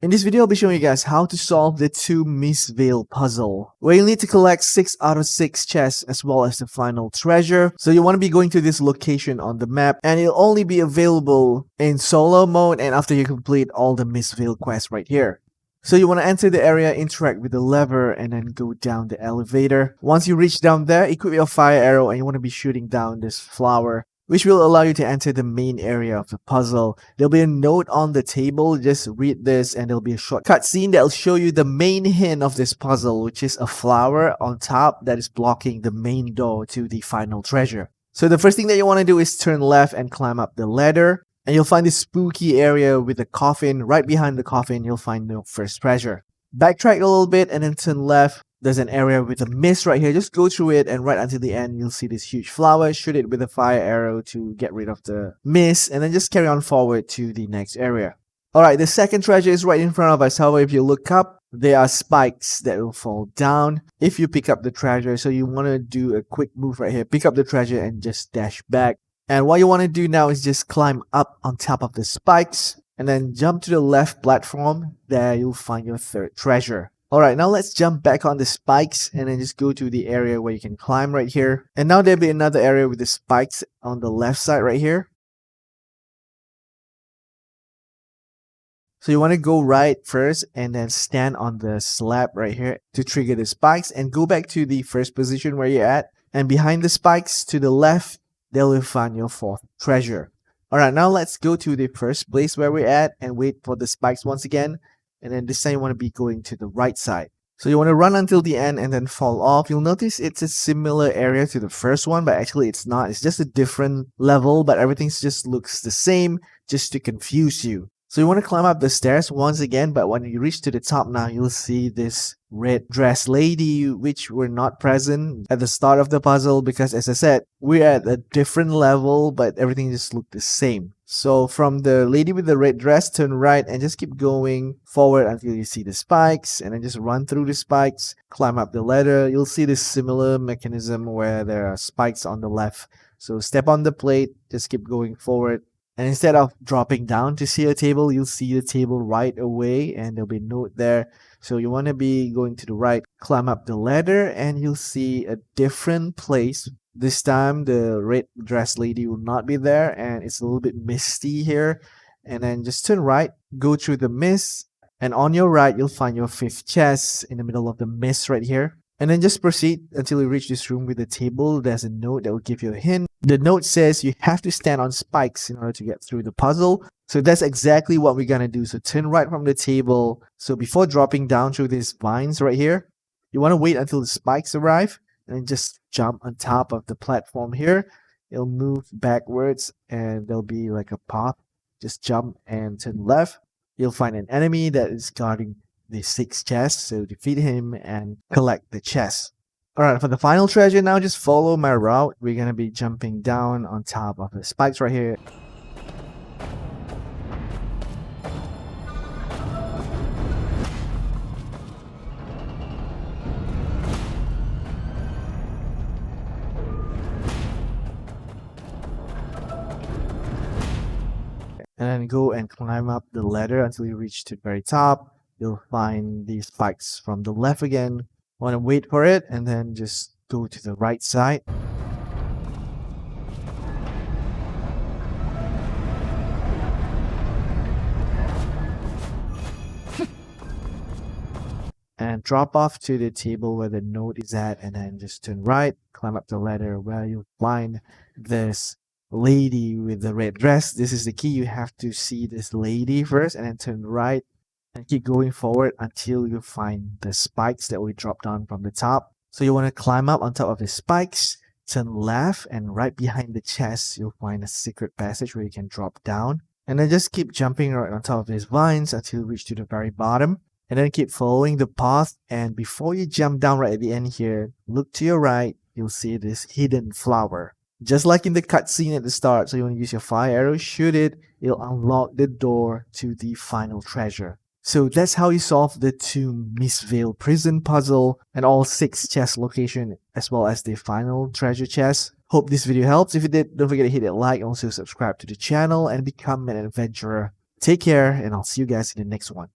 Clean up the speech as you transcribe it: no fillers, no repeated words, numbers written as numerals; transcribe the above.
In this video, I'll be showing you guys how to solve the Tomb Mistveil puzzle, where you'll need to collect 6 out of 6 chests as well as the final treasure. So you want to be going to this location on the map, and it'll only be available in solo mode and after you complete all the Mistveil quests right here. So you want to enter the area, interact with the lever, and then go down the elevator. Once you reach down there, equip your fire arrow and you want to be shooting down this flower, which will allow you to enter the main area of the puzzle. There'll be a note on the table, just read this and there'll be a short cutscene that'll show you the main hint of this puzzle, which is a flower on top that is blocking the main door to the final treasure. So the first thing that you want to do is turn left and climb up the ladder, and you'll find this spooky area with a coffin. Right behind the coffin, you'll find the first treasure. Backtrack a little bit and then turn left. There's an area with a mist right here. Just go through it, and right until the end, you'll see this huge flower. Shoot it with a fire arrow to get rid of the mist, and then just carry on forward to the next area. Alright, the second treasure is right in front of us. However, if you look up, there are spikes that will fall down if you pick up the treasure. So you want to do a quick move right here. Pick up the treasure and just dash back. And what you want to do now is just climb up on top of the spikes and then jump to the left platform. There you'll find your third treasure. Alright, now let's jump back on the spikes and then just go to the area where you can climb right here. And now there'll be another area with the spikes on the left side right here. So you want to go right first and then stand on the slab right here to trigger the spikes, and go back to the first position where you're at. And behind the spikes to the left, there you'll find your fourth treasure. Alright, now let's go to the first place where we're at and wait for the spikes once again. And then this time you want to be going to the right side. So you want to run until the end and then fall off. You'll notice it's a similar area to the first one, but actually it's not. It's just a different level, but everything just looks the same just to confuse you. So you want to climb up the stairs once again, but when you reach to the top now, you'll see this red dress lady, which were not present at the start of the puzzle because, as I said, we're at a different level, but everything just looked the same. So from the lady with the red dress, turn right and just keep going forward until you see the spikes, and then just run through the spikes, climb up the ladder. You'll see this similar mechanism where there are spikes on the left. So step on the plate, just keep going forward. And instead of dropping down to see a table, you'll see the table right away and there'll be a note there. So you want to be going to the right, climb up the ladder, and you'll see a different place. This time the red dress lady will not be there and it's a little bit misty here. And then just turn right, go through the mist, and on your right you'll find your fifth chest in the middle of the mist right here. And then just proceed until you reach this room with the table. There's a note that will give you a hint. The note says you have to stand on spikes in order to get through the puzzle. So that's exactly what we're gonna do. So turn right from the table. So before dropping down through these vines right here, you want to wait until the spikes arrive and then just jump on top of the platform here. It'll move backwards and there'll be like a path. Just jump and turn left. You'll find an enemy that is guarding the 6 chests, so defeat him and collect the chest. Alright, for the final treasure now, just follow my route. We're gonna be jumping down on top of the spikes right here. And then go and climb up the ladder until you reach to the very top. You'll find these spikes from the left again. Want to wait for it and then just go to the right side. And drop off to the table where the note is at, and then just turn right, climb up the ladder where you'll find this lady with the red dress. This is the key. You have to see this lady first and then turn right. And keep going forward until you find the spikes that we dropped down from the top. So you want to climb up on top of the spikes, turn left, and right behind the chest, you'll find a secret passage where you can drop down. And then just keep jumping right on top of these vines until you reach to the very bottom. And then keep following the path. And before you jump down right at the end here, look to your right, you'll see this hidden flower. Just like in the cutscene at the start, so you want to use your fire arrow, shoot it, it'll unlock the door to the final treasure. So that's how you solve the Tomb Mistveil Prison puzzle and all 6 chest locations as well as the final treasure chest. Hope this video helps. If it did, don't forget to hit that like and also subscribe to the channel and become an adventurer. Take care, and I'll see you guys in the next one.